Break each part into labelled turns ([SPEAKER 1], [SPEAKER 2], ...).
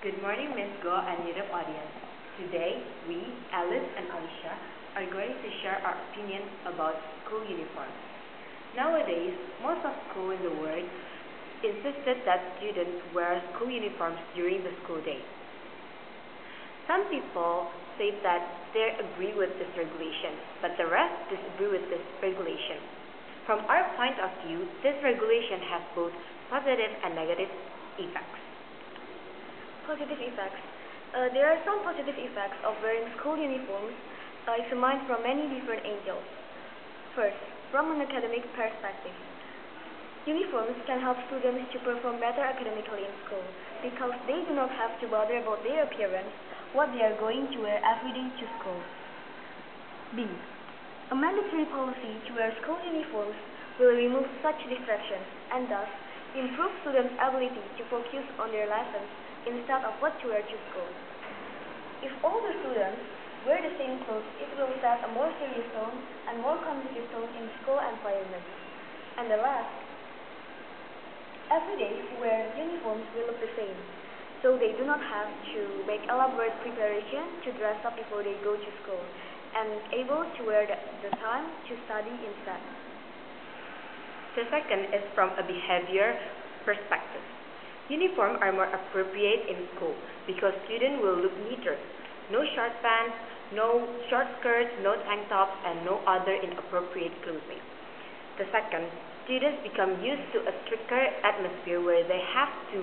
[SPEAKER 1] Good morning, Ms. Go and YouTube audience. Today, we, Alice and Alicia, are going to share our opinion about school uniforms. Nowadays, most of schools in the world insisted that students wear school uniforms during the school day. Some people say that they agree with this regulation, but the rest disagree with this regulation. From our point of view, this regulation has both positive and negative effects.
[SPEAKER 2] Positive effects. There are some positive effects of wearing school uniforms examined from many different angles. First, from an academic perspective. Uniforms can help students to perform better academically in school because they do not have to bother about their appearance, what they are going to wear every day to school. B. A mandatory policy to wear school uniforms will remove such distractions and thus improve students' ability to focus on their lessons instead of what to wear to school. If all the students wear the same clothes, it will set a more serious tone and more competitive tone in school environment. And the last, every day who wear uniforms will look the same, so they do not have to make elaborate preparation to dress up before they go to school, and able to wear the time to study instead.
[SPEAKER 1] The second is from a behavior perspective. Uniforms are more appropriate in school because students will look neater. No short pants, no short skirts, no tank tops, and no other inappropriate clothing. The second, students become used to a stricter atmosphere where they have to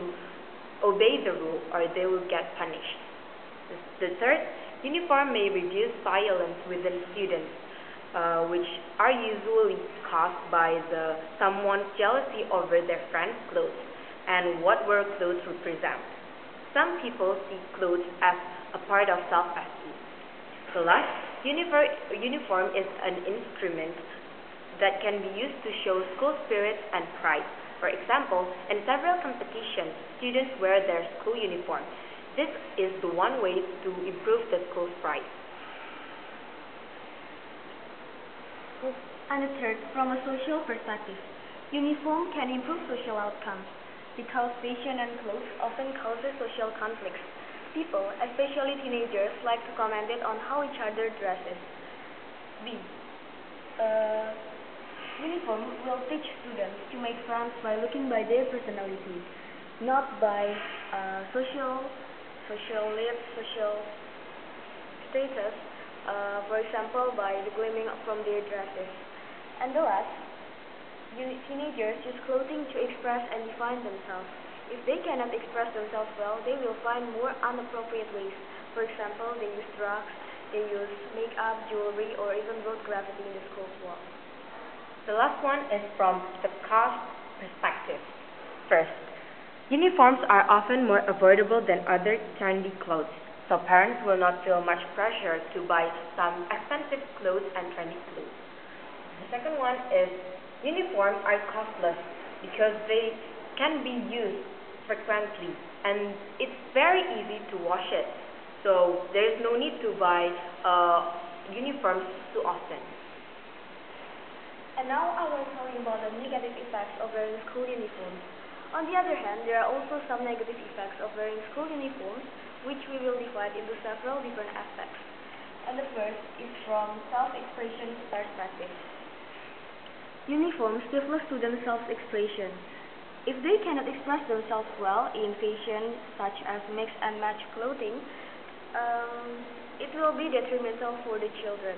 [SPEAKER 1] obey the rule or they will get punished. The third, uniform may reduce violence within students, which are usually caused by someone's jealousy over their friend's clothes and what work clothes represent. Some people see clothes as a part of self-esteem. The last, uniform is an instrument that can be used to show school spirit and pride. For example, in several competitions, students wear their school uniform. This is the one way to improve the school's pride.
[SPEAKER 2] And the third, from a social perspective, uniform can improve social outcomes because fashion and clothes often causes social conflicts. People, especially teenagers, like to comment on how each other dresses. B. Uniform will teach students to make friends by looking by their personality, not by social status, for example, by the gleaming from their dresses. And the last, teenagers use clothing to express and define themselves. If they cannot express themselves well, they will find more inappropriate ways. For example, they use drugs, they use makeup, jewelry, or even road graffiti in the school's wall.
[SPEAKER 1] The last one is from the cost perspective. First, uniforms are often more affordable than other trendy clothes, so parents will not feel much pressure to buy some expensive clothes and trendy clothes. The second one is uniforms are costless because they can be used frequently and it's very easy to wash it. So there is no need to buy uniforms too often.
[SPEAKER 2] And now I will tell you about the negative effects of wearing school uniforms. On the other hand, there are also some negative effects of wearing school uniforms, which we will divide into several different aspects. And the first is from self-expression perspective. Uniforms develop students' self-expression. If they cannot express themselves well in fashion, such as mix and match clothing, it will be detrimental for the children.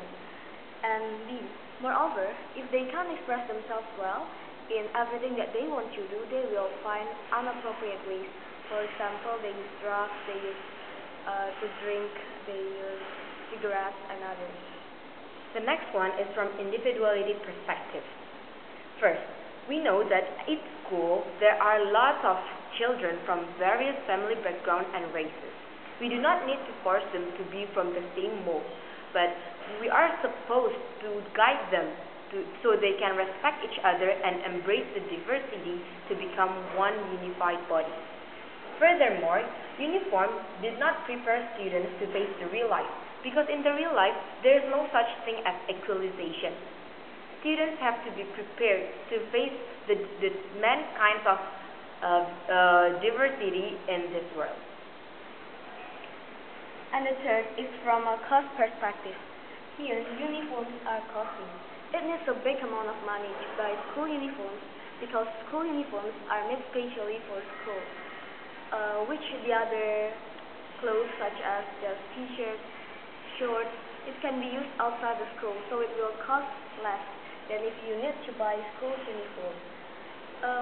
[SPEAKER 2] And B. Moreover, if they can't express themselves well in everything that they want to do, they will find inappropriate ways. For example, they use drugs, they use to drink, they use cigarettes and others.
[SPEAKER 1] The next one is from individuality perspective. First, we know that at school there are lots of children from various family backgrounds and races. We do not need to force them to be from the same mold, but we are supposed to guide them so they can respect each other and embrace the diversity to become one unified body. Furthermore, uniform did not prepare students to face the real life because in the real life there is no such thing as equalization. Students have to be prepared to face the many kinds of diversity in this world.
[SPEAKER 2] And the third is from a cost perspective. Here, uniforms are costly. It needs a big amount of money to buy school uniforms because school uniforms are made specially for school, which the other clothes such as just t-shirts, shorts, it can be used outside the school, so it will cost less than if you need to buy school uniform.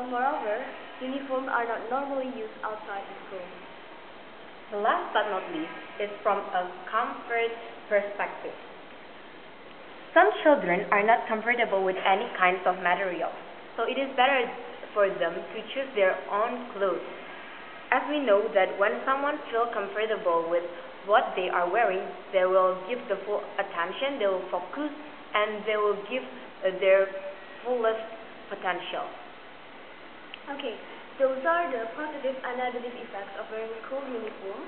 [SPEAKER 2] Moreover, uniforms are not normally used outside the school.
[SPEAKER 1] The last but not least is from a comfort perspective. Some children are not comfortable with any kinds of material, so it is better for them to choose their own clothes. As we know that when someone feels comfortable with what they are wearing, they will give the full attention, they will focus, and they will give their fullest potential.
[SPEAKER 2] Okay, those are the positive and negative effects of wearing school uniform.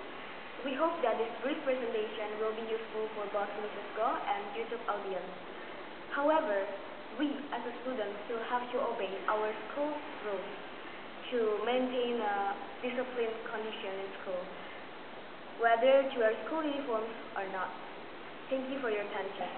[SPEAKER 2] We hope that this brief presentation will be useful for both Mrs. Go and YouTube audience. However, we as a student still have to obey our school rules to maintain a disciplined condition in school, whether to wear school uniforms or not. Thank you for your attention.